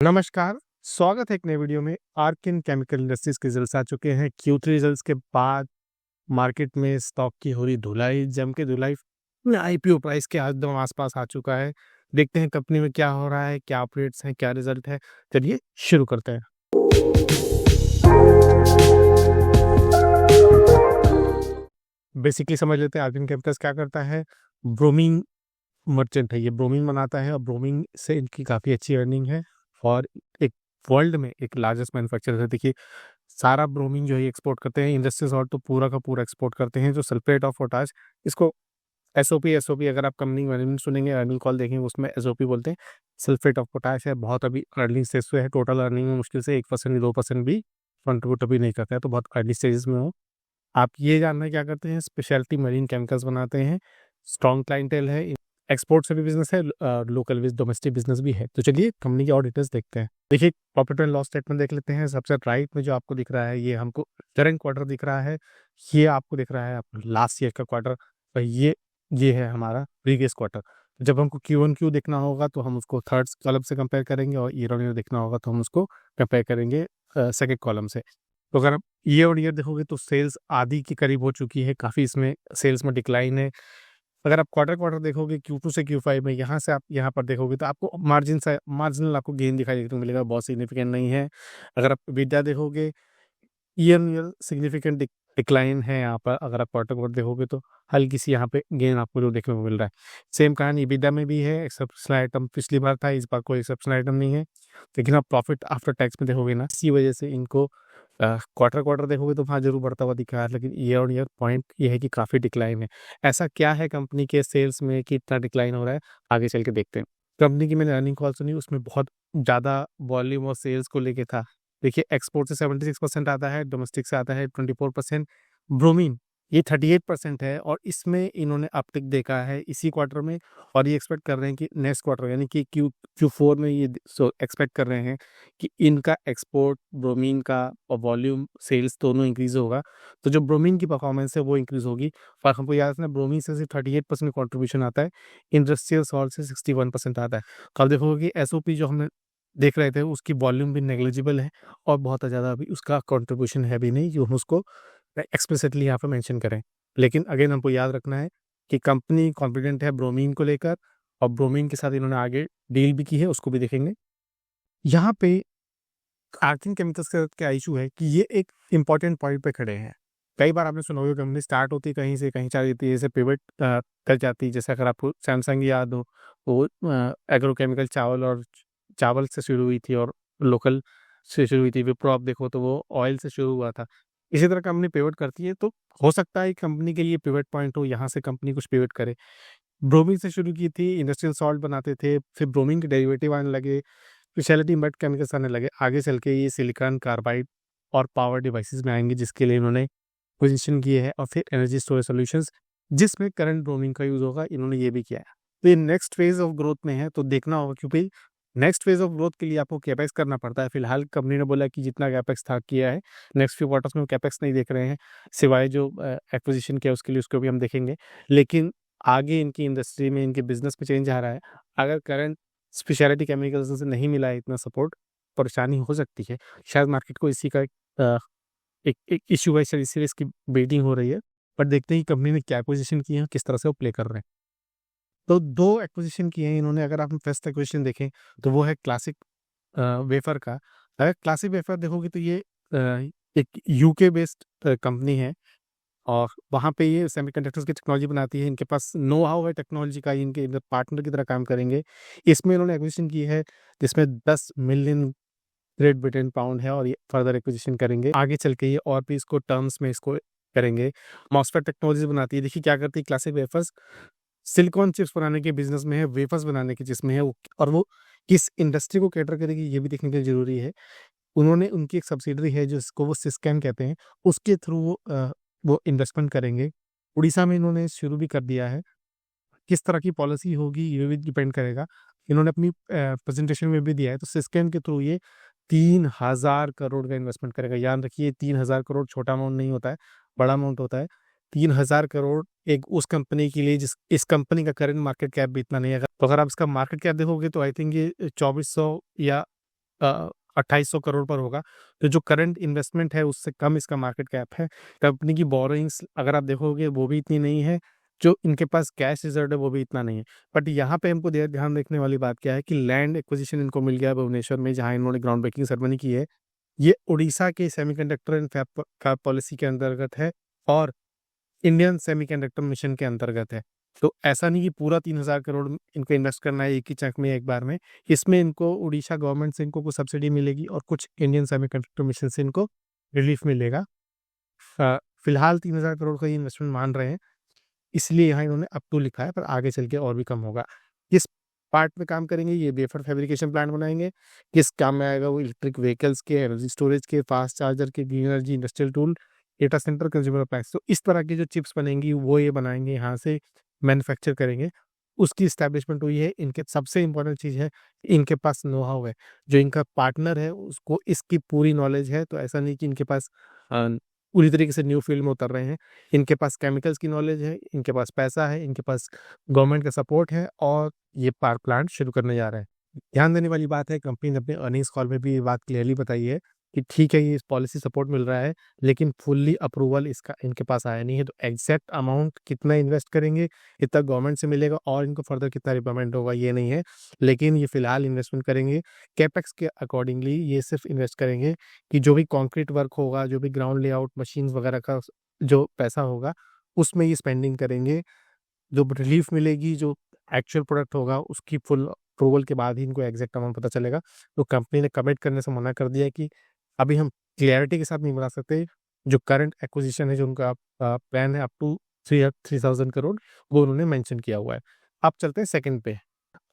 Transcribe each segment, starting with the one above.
नमस्कार, स्वागत है एक नए वीडियो में। आर्किन केमिकल इंडस्ट्रीज के रिजल्ट्स आ चुके हैं। Q3 रिजल्ट्स के बाद मार्केट में स्टॉक की हो रही धुलाई, जम के धुलाई। आईपीओ प्राइस के एकदम आसपास आ चुका है। देखते हैं कंपनी में क्या हो रहा है, क्या अपडेट्स हैं, क्या रिजल्ट है। चलिए शुरू करते हैं। बेसिकली समझ लेते हैं आर्किन केमिकल्स क्या करता है। ब्रोमीन मर्चेंट है, ये ब्रोमीन बनाता है और ब्रोमीन से इनकी काफ़ी अच्छी अर्निंग है। और एक वर्ल्ड में एक लार्जेस्ट मैन्युफैक्चरर है। देखिए, सारा ब्रोमीन जो है एक्सपोर्ट करते हैं। इंडस्ट्रीज और तो पूरा का पूरा एक्सपोर्ट करते हैं। जो सल्फेट ऑफ पोटाश, इसको एसओपी अगर आप कंपनी मैनेजमेंट सुनेंगे, अर्निंग कॉल देखेंगे, उसमें एसओपी बोलते हैं। सल्फेट ऑफ पोटाश है, बहुत अभी अर्निंग स्टेज पे है। टोटल अर्निंग में मुश्किल से 1% भी 2% भी कंट्रीब्यूट अभी नहीं करता है, तो बहुत अर्ली स्टेजेस में हो। आप ये जानना क्या करते हैं, स्पेशलिटी मरीन केमिकल्स बनाते हैं। स्ट्रॉन्ग क्लाइंटेल है, एक्सपोर्ट से भी बिजनेस है, लोकल डोमेस्टिक बिजनेस भी है। तो चलिए कंपनी के और डिटेल्स देखते हैं। देखिए, प्रॉफिट एंड लॉस स्टेटमेंट देख लेते हैं। सबसे राइट में जो आपको दिख रहा है, ये हमको करंट क्वार्टर दिख रहा है। ये आपको दिख रहा है आपको लास्ट ईयर का क्वार्टर। और ये है हमारा प्रीवियस क्वार्टर। जब हमको Q1Q देखना होगा तो हम उसको थर्ड कॉलम से कंपेयर करेंगे, और ईयर ऑन ईयर देखना होगा तो हम उसको कंपेयर करेंगे सेकेंड कॉलम से। तो अगर आप ईयर ऑन ईयर देखोगे तो सेल्स आधी के करीब हो चुकी है, काफ़ी इसमें सेल्स में डिक्लाइन है। अगर आप क्वार्टर देखोगे Q2 से Q5 में, यहाँ से आप यहाँ पर देखोगे तो आपको मार्जिनल आपको गेन दिखाई देखने को मिलेगा, बहुत सिग्निफिकेंट नहीं है। अगर आप EBITDA देखोगे, year on year significant decline है यहाँ पर। अगर आप क्वार्टर देखोगे तो हल्की सी यहाँ पे गेन आपको जो देखने को मिल रहा है। सेम कहानी EBITDA में भी है। एक्सेप्शनल आइटम पिछली बार था, इस बार कोई एक्सेप्शनल आइटम नहीं है। लेकिन आप प्रॉफिट आफ्टर टैक्स में देखोगे ना, इसी वजह से इनको क्वार्टर देखोगे तो वहाँ जरूर बढ़ता हुआ दिख रहा है, लेकिन ईयर ऑन ईयर पॉइंट ये है कि काफ़ी डिक्लाइन है। ऐसा क्या है कंपनी के सेल्स में कि इतना डिक्लाइन हो रहा है, आगे चल के देखते हैं। कंपनी की मैंने अर्निंग कॉल सुनी, उसमें बहुत ज़्यादा वॉल्यूम और सेल्स को लेके था। देखिए, एक्सपोर्ट से 76% आता है, डोमेस्टिक से आता है 24%। ब्रोमीन ये 38% है, और इसमें इन्होंने अपटिक देखा है इसी क्वार्टर में। और ये एक्सपेक्ट कर रहे हैं कि नेक्स्ट क्वार्टर यानी कि Q4 में ये एक्सपेक्ट कर रहे हैं कि इनका एक्सपोर्ट ब्रोमीन का और वॉल्यूम सेल्स दोनों इंक्रीज होगा। तो जो ब्रोमीन की परफॉर्मेंस है वो इंक्रीज होगी। और हमको याद रखना, ब्रोमीन से सिर्फ 38% कॉन्ट्रीब्यूशन आता है, इंडस्ट्रियल सॉल्ट से 61% आता है। कल देखोगे कि एसओपी जो हमने देख रहे थे, उसकी वॉल्यूम भी नेग्लिजिबल है, और बहुत ज़्यादा अभी उसका कंट्रीब्यूशन है भी नहीं जो हम उसको एक्सप्लिसिटली यहाँ पे मेंशन करें। लेकिन अगेन हमको याद रखना है कि कंपनी कॉन्फिडेंट है ब्रोमीन को लेकर, और ब्रोमीन के साथ इन्होंने आगे डील भी की है, उसको भी देखेंगे। यहाँ पे आर्किन केमिकल्स का क्या इशू है कि ये एक इंपॉर्टेंट पॉइंट पे खड़े हैं। कई बार आपने सुना होगा, कंपनी स्टार्ट होती कहीं से कहीं चली जाती है, जैसे पिवट कर जाती है। जैसे अगर आपको सैमसंग याद हो, वो एग्रोकेमिकल चावल से शुरू हुई थी और लोकल से शुरू हुई थी। विप्रो आप देखो तो वो ऑयल से शुरू हुआ था। इसी तरह कंपनी पिवट करती है, तो हो सकता है कंपनी के लिए पिवट पॉइंट हो, यहाँ से कंपनी कुछ पिवट करे। ब्रोमीन से शुरू की थी, इंडस्ट्रियल सॉल्ट बनाते थे, फिर ब्रोमीन के डेरिवेटिव आने लगे, स्पेशलिटी मड केमिकल्स आने लगे। आगे चल के ये सिलिकॉन कार्बाइड और पावर डिवाइसेस में आएंगे, जिसके लिए इन्होंने पोजीशन की है। और फिर एनर्जी स्टोरेज सॉल्यूशंस, जिसमें करंट ब्रोमीन का यूज होगा, इन्होंने ये भी किया है। तो ये नेक्स्ट फेज ऑफ ग्रोथ में है, तो देखना होगा, क्योंकि नेक्स्ट फेज ऑफ ग्रोथ के लिए आपको कैपेक्स करना पड़ता है। फिलहाल कंपनी ने बोला कि जितना कैपेक्स था किया है, नेक्स्ट फ्यू क्वार्टर्स में कैपेक्स नहीं देख रहे हैं, सिवाय जो एक्विजिशन किया उसके लिए, उसको भी हम देखेंगे। लेकिन आगे इनकी इंडस्ट्री में, इनके बिजनेस में चेंज आ रहा है। अगर करंट स्पेशलिटी केमिकल्स से नहीं मिला है इतना सपोर्ट, परेशानी हो सकती है। शायद मार्केट को इसी का अ, एक इश्यू है, इसीलिए इसकी वेटिंग हो रही है। पर देखते हैं कि कंपनी ने क्या एक्विजिशन की है, किस तरह से वो प्ले कर रहे हैं। तो 2 एक्विजिशन किए हैं इन्होंने। अगर आप फर्स्ट एक्विजिशन देखें तो वो है क्लासिक वेफर का। अगर क्लासिक वेफर देखोगे तो ये एक यूके बेस्ड कंपनी है, और वहाँ पे ये सेमीकंडक्टर्स की टेक्नोलॉजी बनाती है। इनके पास नो हाउ है टेक्नोलॉजी का, इनके पार्टनर की तरह काम करेंगे। इसमें इन्होंने एक्विजिशन की है, जिसमें 10 मिलियन ग्रेट ब्रिटेन पाउंड है, और ये फर्दर एक्विजिशन करेंगे आगे चल के। ये और भी इसको टर्म्स में इसको करेंगे। मॉसफेट टेक्नोलॉजी बनाती है। देखिए क्या करती है क्लासिक वेफर्स, सिलिकॉन चिप्स बनाने के बिजनेस में है, वेफर्स बनाने के जिसमें है वो, और वो किस इंडस्ट्री को कैटर करेगी ये भी देखने के लिए जरूरी है। उन्होंने उनकी एक सब्सिडरी है जिसको वो सिस्कैन कहते हैं, उसके थ्रू वो इन्वेस्टमेंट करेंगे। उड़ीसा में इन्होंने शुरू भी कर दिया है। किस तरह की पॉलिसी होगी ये भी डिपेंड करेगा। इन्होंने अपनी प्रेजेंटेशन में भी दिया है। तो सिस्कैन के थ्रू ये 3000 करोड़ का इन्वेस्टमेंट करेगा। याद रखिए, 3000 करोड़ छोटा अमाउंट नहीं होता है, बड़ा अमाउंट होता है। 3000 करोड़ एक उस कंपनी के लिए जिस इस कंपनी का करंट मार्केट कैप भी इतना नहीं है। तो अगर आप इसका मार्केट कैप देखोगे तो आई थिंक ये 2400 या 2800 करोड़ पर होगा। तो जो करंट इन्वेस्टमेंट है उससे कम इसका मार्केट कैप है। कंपनी की बोरोइंग्स अगर आप देखोगे वो भी इतनी नहीं है, जो इनके पास कैश रिजर्व है वो भी इतना नहीं है। बट यहाँ पे हमको ध्यान रखने वाली बात क्या है कि लैंड एक्विजिशन इनको मिल गया भुवनेश्वर में, जहाँ इन्होंने ग्राउंड ब्रेकिंग सेरेमनी की है। ये उड़ीसा के सेमीकंडक्टर एंड फैब का पॉलिसी के अंतर्गत है और इंडियन सेमीकंडक्टर मिशन के अंतर्गत है। तो ऐसा नहीं कि पूरा 3000 करोड़ इनको इन्वेस्ट करना है एक ही चक में, एक बार में। इसमें इनको उड़ीसा गवर्नमेंट से इनको कुछ सब्सिडी मिलेगी और कुछ इंडियन सेमीकंडक्टर मिशन से इनको रिलीफ मिलेगा। फिलहाल 3000 करोड़ का ये इन्वेस्टमेंट मान रहे हैं, इसलिए यहाँ इन्होंने अप टू लिखा है, पर आगे चल के और भी कम होगा। किस पार्ट में काम करेंगे? ये वेफर फैब्रिकेशन प्लांट बनाएंगे। किस काम में आएगा? वो इलेक्ट्रिक व्हीकल्स के, एनर्जी स्टोरेज के, फास्ट चार्जर के, green energy, industrial tool, data centre, consumer appliance. तो इस तरह की जो चिप्स बनेंगी वो ये बनाएंगे, यहाँ से मैन्युफैक्चर करेंगे। उसकी इस्टेब्लिशमेंट हुई है। इनके सबसे इंपॉर्टेंट चीज़ है, इनके पास नो हाउ है। जो इनका पार्टनर है उसको इसकी पूरी नॉलेज है। तो ऐसा नहीं कि इनके पास पूरी तरीके से न्यू फील्ड में उतर रहे हैं। इनके पास केमिकल्स की नॉलेज है, इनके पास पैसा है, इनके पास गवर्नमेंट का सपोर्ट है और ये पावर प्लांट शुरू करने जा रहे हैं। ध्यान देने वाली बात है, कंपनी ने अपने अर्निंग्स कॉल में भी ये बात क्लियरली बताई है कि ठीक है, ये पॉलिसी सपोर्ट मिल रहा है, लेकिन फुल्ली अप्रूवल इसका इनके पास आया नहीं है। तो एग्जैक्ट अमाउंट कितना इन्वेस्ट करेंगे, कितना गवर्नमेंट से मिलेगा और इनको फर्दर कितना रिपेमेंट होगा ये नहीं है। लेकिन ये फिलहाल इन्वेस्टमेंट करेंगे कैपेक्स के अकॉर्डिंगली। ये सिर्फ इन्वेस्ट करेंगे कि जो भी कॉन्क्रीट वर्क होगा, जो भी ग्राउंड लेआउट, मशीन वगैरह का जो पैसा होगा उसमें ये स्पेंडिंग करेंगे। जो रिलीफ मिलेगी, जो एक्चुअल प्रोडक्ट होगा, उसकी फुल अप्रूवल के बाद ही इनको एग्जैक्ट अमाउंट पता चलेगा। तो कंपनी ने कमिट करने से मना कर दिया है कि अभी हम क्लैरिटी के साथ नहीं बता सकते। जो करंट एक्विजिशन है, जो उनका प्लान है अप टू 3000 करोड़, वो उन्होंने मेंशन किया हुआ है। अब चलते हैं सेकंड पे,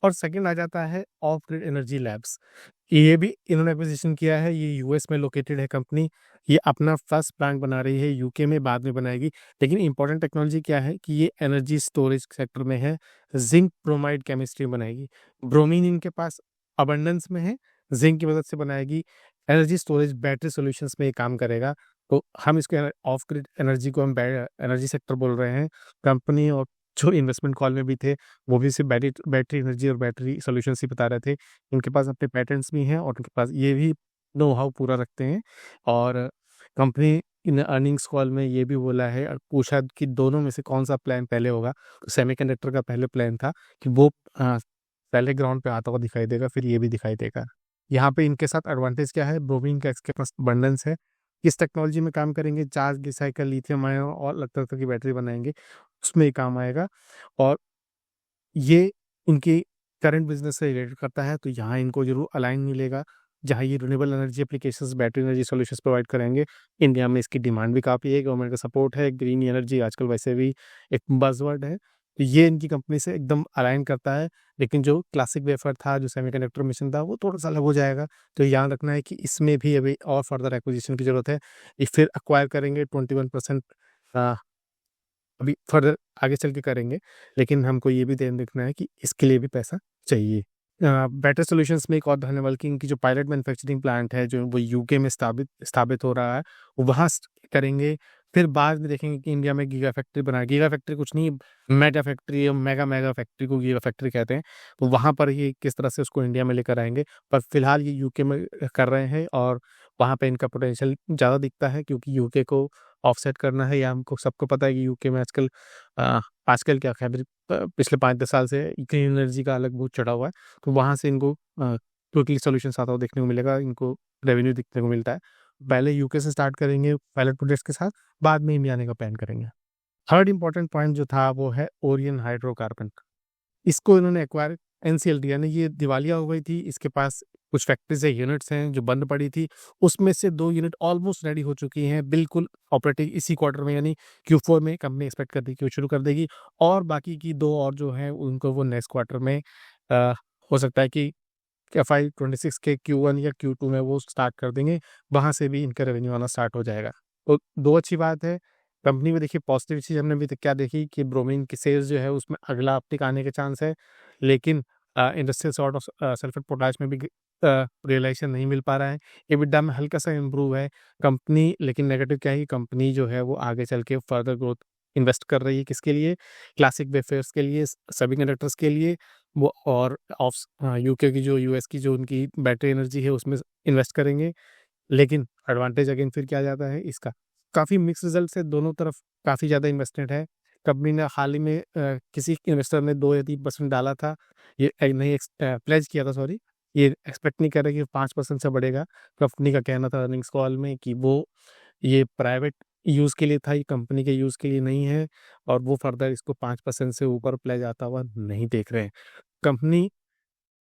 और सेकंड आ जाता है ऑफ ग्रिड एनर्जी लैब्स। ये भी इन्होंने एक्विजिशन किया है। ये यूएस में लोकेटेड है कंपनी। ये अपना फर्स्ट प्लांट बना रही है, यूके में बाद में बनाएगी। लेकिन इंपॉर्टेंट टेक्नोलॉजी क्या है कि ये एनर्जी स्टोरेज सेक्टर में है। जिंक ब्रोमाइड केमिस्ट्री बनाएगी। ब्रोमीन इनके पास अबंडेंस में है, जिंक की मदद से बनाएगी। एनर्जी स्टोरेज बैटरी सॉल्यूशंस में ये काम करेगा। तो हम इसके ऑफ ग्रिड एनर्जी को हम एनर्जी सेक्टर बोल रहे हैं। कंपनी और जो इन्वेस्टमेंट कॉल में भी थे वो भी सिर्फ बैटरी एनर्जी और बैटरी सॉल्यूशंस ही बता रहे थे। इनके पास अपने पैटेंट्स भी हैं और उनके पास ये भी नो हाउ पूरा रखते हैं। और कंपनी इन अर्निंग्स कॉल में ये भी बोला है और पूछा कि दोनों में से कौन सा प्लान पहले होगा। तो सेमीकंडक्टर का पहले प्लान था कि वो पहले ग्राउंड पे आता हुआ दिखाई देगा, फिर ये भी दिखाई देगा। यहाँ पे इनके साथ एडवांटेज क्या है? ब्रोमीन का इसके पास अबंडेंस है। किस टेक्नोलॉजी में काम करेंगे? चार्ज रिसाइकल, लिथियम आयन और अलग तरह की बैटरी बनाएंगे, उसमें ये काम आएगा। और ये उनकी करंट बिजनेस से रिलेटेड करता है, तो यहाँ इनको जरूर अलाइन मिलेगा। जहाँ ये renewable energy applications, battery energy solutions provide करेंगे। इंडिया में इसकी डिमांड भी काफ़ी है, गवर्नमेंट का सपोर्ट है। ग्रीन एनर्जी आजकल वैसे भी एक बज़वर्ड है, तो ये इनकी कंपनी से एकदम अलाइन करता है। लेकिन जो क्लासिक वेफर था, जो सेमीकंडक्टर मिशन था, वो थोड़ा सा अलग हो जाएगा। तो याद रखना है कि इसमें भी अभी और फर्दर एक्विजिशन की जरूरत है। ये फिर एक्वायर करेंगे 21%, अभी फर्दर आगे चल के करेंगे। लेकिन हमको ये भी ध्यान रखना है कि इसके लिए भी पैसा चाहिए। बेटर सॉल्यूशंस में एक और धन्यवाद कि इनकी जो पायलट मैन्युफैक्चरिंग प्लांट है, जो वो यूके में स्थापित हो रहा है, वहाँ करेंगे। फिर बाद में देखेंगे कि इंडिया में गीगा फैक्ट्री बनाए। गीगा फैक्ट्री कुछ नहीं, मेगा फैक्ट्री या मेगा फैक्ट्री को गीगा फैक्ट्री कहते हैं। तो वहाँ पर ये किस तरह से उसको इंडिया में लेकर आएंगे। पर फिलहाल ये यूके में कर रहे हैं और वहाँ पे इनका पोटेंशियल ज़्यादा दिखता है, क्योंकि यूके को ऑफसेट करना है। या हमको सबको पता है कि यूके में आजकल क्या खैर पिछले 5-10 साल से ग्रीन एनर्जी का अलग बहुत चढ़ा हुआ है। तो वहाँ से इनको टोटली सॉल्यूशन आता हुआ देखने को मिलेगा, इनको रेवेन्यू दिखने को मिलता है। पहले यूके से स्टार्ट करेंगे पायलट प्रोजेक्ट्स के साथ, बाद में इंडिया आने का प्लान करेंगे। थर्ड इंपॉर्टेंट पॉइंट जो था वो है ओरियन हाइड्रोकार्बन। इसको इन्होंने एक्वायर एनसीएलटी, यानी ये दिवालिया हो गई थी। इसके पास कुछ फैक्ट्रीज है, यूनिट्स हैं जो बंद पड़ी थी। उसमें से 2 यूनिट ऑलमोस्ट रेडी हो चुकी हैं, बिल्कुल ऑपरेटिंग इसी क्वार्टर में, यानी Q4 में कंपनी एक्सपेक्ट कर रही है कि वो शुरू कर देगी। और बाकी की 2 और जो हैं उनको वो नेक्स्ट क्वार्टर में हो सकता है कि FY26 के Q1 या Q2 में वो स्टार्ट कर देंगे। वहाँ से भी इनका रेवेन्यू आना स्टार्ट हो जाएगा। तो 2 अच्छी बात है कंपनी में। देखिए पॉजिटिव चीज़ हमने अभी तक क्या देखी कि ब्रोमीन की सेल्स जो है उसमें अगला अपटिक आने के चांस है। लेकिन industrial sort of sulphate potash में भी रियलाइजेशन नहीं मिल पा रहा है। एबिटा में हल्का सा इम्प्रूव है कंपनी, लेकिन नेगेटिव क्या है कि कंपनी जो है वो आगे चल के फर्दर ग्रोथ इन्वेस्ट कर रही है किसके लिए? क्लासिक वेफेयर्स के लिए, सेमीकंडक्टर्स के लिए, वो और यूके की जो यूएस की जो उनकी बैटरी एनर्जी है उसमें इन्वेस्ट करेंगे। लेकिन एडवांटेज अगेन फिर क्या जाता है इसका, काफ़ी मिक्स रिजल्ट है, दोनों तरफ काफ़ी ज़्यादा इन्वेस्टमेंट है। कंपनी ने हाल ही में किसी इन्वेस्टर ने 2 या 3% डाला था, ये नहीं प्लेज किया था, सॉरी, ये एक्सपेक्ट नहीं कर रहे कि 5% से बढ़ेगा। कंपनी का कहना था अर्निंग्स कॉल में कि वो ये प्राइवेट यूज़ के लिए था, ये कंपनी के यूज़ के लिए नहीं है, और वो फर्दर इसको 5% से ऊपर प्लेज आता हुआ नहीं देख रहे हैं। कंपनी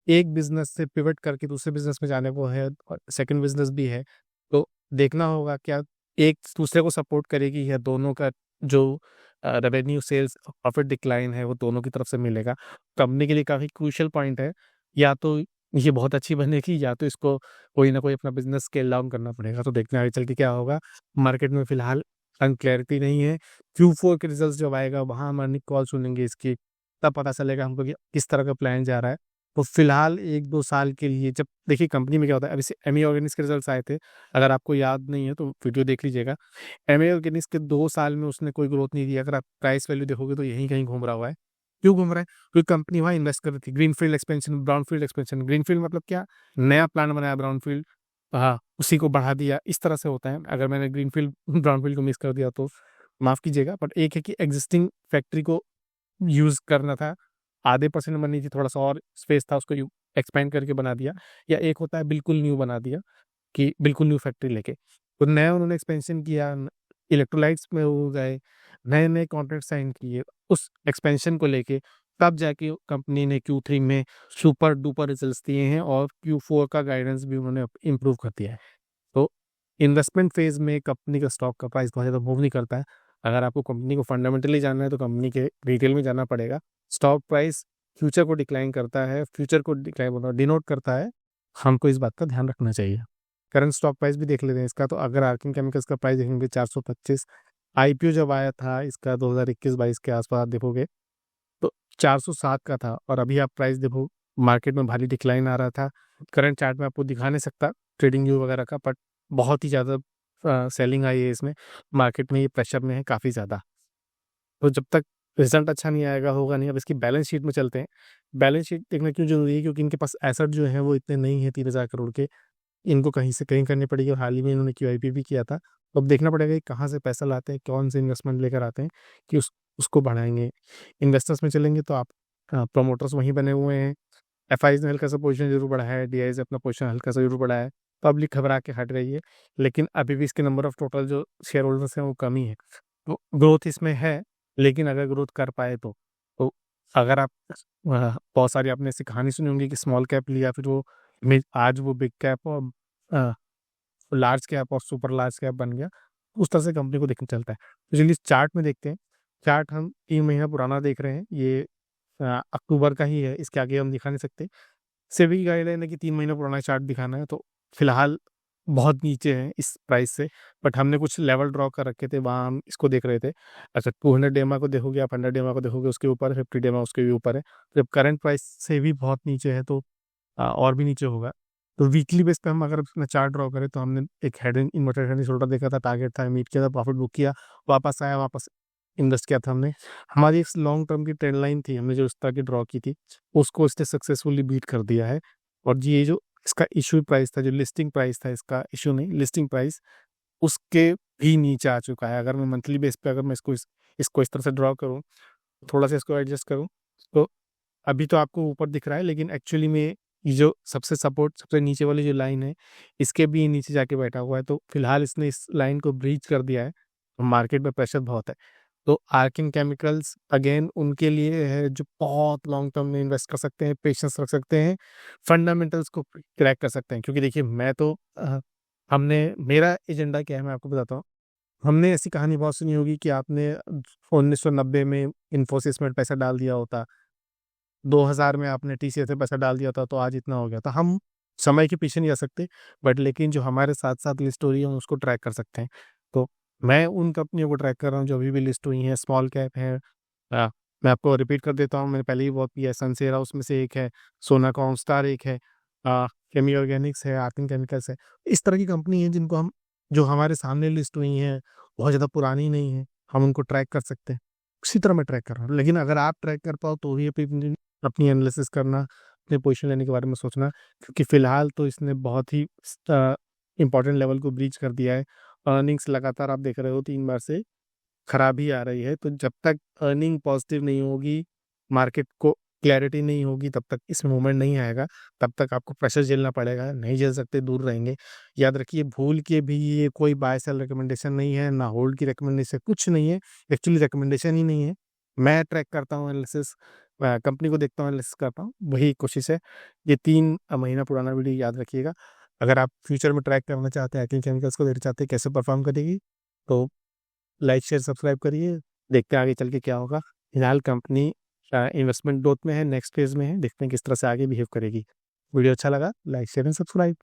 एक बिज़नेस से पिवट करके दूसरे बिज़नेस में जाने को है, और सेकंड बिज़नेस भी है, तो देखना होगा क्या एक दूसरे को सपोर्ट करेगी या दोनों का जो रेवेन्यू, सेल्स, प्रॉफिट डिक्लाइन है वो दोनों की तरफ से मिलेगा। कंपनी के लिए काफ़ी क्रूशियल पॉइंट है, या तो ये बहुत अच्छी बनेगी या तो इसको कोई ना कोई अपना बिज़नेस स्केल डाउन करना पड़ेगा। तो देखते हैं आगे चल के क्या होगा। मार्केट में फ़िलहाल अनक्लैरिटी नहीं है। Q4 के रिज़ल्ट्स जब आएगा वहाँ हम अर्निंग कॉल सुनेंगे इसकी, तब पता चलेगा हमको कि किस तरह का प्लान जा रहा है। तो फिलहाल 1-2 साल के लिए, जब देखिए कंपनी में क्या होता है, अभी से एमी ऑर्गेनिक्स के रिजल्ट्स आए थे, अगर आपको याद नहीं है तो वीडियो देख लीजिएगा। एमी ऑर्गेनिक्स के 2 साल में उसने कोई ग्रोथ नहीं दी, अगर आप प्राइस वैल्यू देखोगे तो यहीं कहीं घूम रहा हुआ है। क्यों घूम रहा है? क्योंकि कंपनी वहाँ इन्वेस्ट कर रही थी, greenfield expansion, brownfield expansion. Greenfield मतलब क्या? नया प्लांट बनाया, ब्राउनफील्ड हाँ, उसी को बढ़ा दिया, इस तरह से होता है। अगर मैंने ग्रीनफील्ड ब्राउनफील्ड को मिस कर दिया तो माफ़ कीजिएगा, बट एक है कि एग्जिस्टिंग फैक्ट्री को यूज़ करना था, आधे परसेंट बननी थी, थोड़ा-सा और स्पेस था, उसको एक्सपेंड करके बना दिया, या एक होता है बिल्कुल न्यू बना दिया कि बिल्कुल न्यू फैक्ट्री लेके। तो नया उन्होंने एक्सपेंशन किया, इलेक्ट्रोलाइट्स में वो गए, नए-नए कॉन्ट्रैक्ट साइन किए, उस एक्सपेंशन को लेके तब जाके कंपनी ने Q3 में सुपर डुपर रिजल्ट्स दिए हैं, और Q4 का गाइडेंस भी उन्होंने इम्प्रूव कर दिया है। तो इन्वेस्टमेंट फेज़ में कंपनी का स्टॉक का प्राइस बहुत ज़्यादा मूव नहीं करता है। अगर आपको कंपनी को फंडामेंटली जानना है तो कंपनी के डिटेल में जाना पड़ेगा। स्टॉक प्राइस फ्यूचर को डिक्लाइन करता है, फ्यूचर को डिक्लाइन मतलब डिनोट करता है, हमको इस बात का ध्यान रखना चाहिए। करंट स्टॉक प्राइस भी देख लेते हैं इसका, तो अगर आर्किन केमिकल्स का प्राइस देखेंगे 425, आईपीओ जब आया था इसका 2021-22 के आस-पास देखोगे तो 407 का था, और अभी आप प्राइस देखो, मार्केट में भारी डिक्लाइन आ रहा था। करंट चार्ट में आपको दिखा नहीं सकता ट्रेडिंग व्यू वगैरह का, बट बहुत ही ज़्यादा सेलिंग आई है इसमें, मार्केट में ये प्रेशर में है काफ़ी ज़्यादा। तो जब तक रिजल्ट अच्छा नहीं आएगा, होगा नहीं। अब इसकी बैलेंस शीट में चलते हैं। बैलेंस शीट देखना क्यों ज़रूरी है? क्योंकि इनके पास एसेट जो है वो इतने नहीं है 3000 करोड़ के, इनको कहीं से कहीं करनी पड़ेगी, और हाल ही में इन्होंने क्यूआईपी भी किया था। तो अब देखना पड़ेगा कि कहाँ से पैसा लाते हैं, कौन से इन्वेस्टमेंट लेकर आते हैं कि उसको बढ़ाएँगे। इन्वेस्टर्स में चलेंगे तो आप प्रोमोटर्स वहीं बने हुए हैं। एफआईज़ ने हल्का-सा पोज़ीशन ज़रूर बढ़ाया है, डीआईज़ ने अपना पोज़ीशन हल्का-सा ज़रूर बढ़ाया है। पब्लिक घबरा के हट रही है, लेकिन अभी भी इसके नंबर ऑफ टोटल जो शेयर होल्डर्स हैं वो कम ही है। तो ग्रोथ इसमें है, लेकिन अगर ग्रोथ कर पाए तो। तो अगर आप बहुत सारी आपने ऐसी कहानी सुनी होंगी कि स्मॉल कैप लिया, फिर वो आज वो बिग कैप और अ, लार्ज कैप और सुपर लार्ज कैप बन गया। उस तरह से कंपनी को देखना चलता है। तो चलिए चार्ट में देखते हैं। चार्ट हम 3 महीना पुराना देख रहे हैं। ये अक्टूबर का ही है, इसके आगे हम दिखा नहीं सकते। सेबी की गाइडलाइन है कि 3 महीना पुराना चार्ट दिखाना है, तो फिलहाल बहुत नीचे है इस प्राइस से, बट हमने कुछ लेवल ड्रॉ कर रखे थे, वहाँ हम इसको देख रहे थे। अच्छा, 200 डेमा को देखोगे, आप 100 डेमा को देखोगे, उसके ऊपर है, 50 डेमा उसके भी ऊपर है। जब करंट प्राइस से भी बहुत नीचे है तो और भी नीचे होगा। तो वीकली बेस पे हम अगर अपना चार्ट ड्रॉ करें तो हमने एक head and inverted head and shoulder देखा था, टारगेट था, मीट किया था, प्रॉफिट बुक किया, वापस आया, वापस इन्वेस्ट किया था हमने। हमारी इस लॉन्ग टर्म की ट्रेंड लाइन थी, हमने जो इस तरह की ड्रॉ की थी, उसको इसने सक्सेसफुली बीट कर दिया है। और जी ये जो इसका इश्यू प्राइस था, जो लिस्टिंग प्राइस था, इसका इश्यू नहीं, लिस्टिंग प्राइस, उसके भी नीचे आ चुका है। अगर मैं मंथली बेस पे अगर मैं इसको इस तरह से ड्रॉ करूँ, थोड़ा-सा इसको एडजस्ट करूँ, तो अभी तो आपको ऊपर दिख रहा है, लेकिन एक्चुअली में ये जो सबसे सपोर्ट, सबसे नीचे वाली जो लाइन है, इसके भी नीचे जाके बैठा हुआ है। तो फिलहाल इसने इस लाइन को ब्रीच कर दिया है, मार्केट में प्रेशर बहुत है। तो आर्किन केमिकल्स अगेन उनके लिए है जो बहुत लॉन्ग टर्म में इन्वेस्ट कर सकते हैं, पेशेंस रख सकते हैं, फंडामेंटल्स को क्रैक कर सकते हैं। क्योंकि देखिए मैं तो हमने मेरा एजेंडा क्या है मैं आपको बताता हूँ। हमने ऐसी कहानी बहुत सुनी होगी कि आपने 1990 में इन्फोसिस में पैसा डाल दिया होता, 2000 में आपने टीसीएस में पैसा डाल दिया था तो आज इतना हो गया था। हम समय के पीछे नहीं जा सकते, बट लेकिन जो हमारे साथ-साथ लिस्ट हो रही है हम उसको ट्रैक कर सकते हैं। तो मैं उन कंपनियों को ट्रैक कर रहा हूँ जो अभी भी लिस्ट हुई हैं, स्मॉल कैप है। मैं आपको रिपीट कर देता हूँ, मैंने पहले ही बहुत किया है, सनसेरा उसमें से एक है, सोना कॉमस्टार एक है, केमी ऑर्गेनिक्स है, आर्थिन केमिकल्स है। इस तरह की कंपनी है जिनको हम, जो हमारे सामने लिस्ट हुई हैं, बहुत ज़्यादा पुरानी नहीं है, हम उनको ट्रैक कर सकते हैं। उसी तरह मैं ट्रैक कर रहा हूँ, लेकिन अगर आप ट्रैक कर पाओ तो ही अपनी एनालिसिस करना, अपने पोजीशन लेने के बारे में सोचना, क्योंकि फिलहाल तो इसने बहुत ही इंपॉर्टेंट लेवल को ब्रीच कर दिया है। अर्निंग्स लगातार आप देख रहे हो 3 बार से खराब ही आ रही है, तो जब तक अर्निंग पॉजिटिव नहीं होगी, मार्केट को क्लैरिटी नहीं होगी, तब तक इसमें मूवमेंट नहीं आएगा। तब तक आपको प्रेशर झेलना पड़ेगा, नहीं झेल सकते दूर रहेंगे। याद रखिए, भूल के भी ये कोई बाय सेल रिकमेंडेशन नहीं है, ना होल्ड की रिकमेंडेशन, कुछ नहीं है, एक्चुअली रिकमेंडेशन ही नहीं है। मैं ट्रैक करता हूँ एनालिसिस, कंपनी को देखता हूँ, एनालिसिस करता हूँ, वही कोशिश है। ये 3 महीना पुराना वीडियो याद रखिएगा। अगर आप फ्यूचर में ट्रैक करना चाहते हैं, एल्केन केमिकल्स को देखना चाहते हैं कैसे परफॉर्म करेगी, तो लाइक शेयर सब्सक्राइब करिए। देखते हैं आगे चल के क्या होगा। फिलहाल कंपनी इन्वेस्टमेंट ग्रोथ में है, नेक्स्ट फेज में है, देखते हैं किस तरह से आगे बिहेव करेगी। वीडियो अच्छा लगा, लाइक शेयर एंड सब्सक्राइब।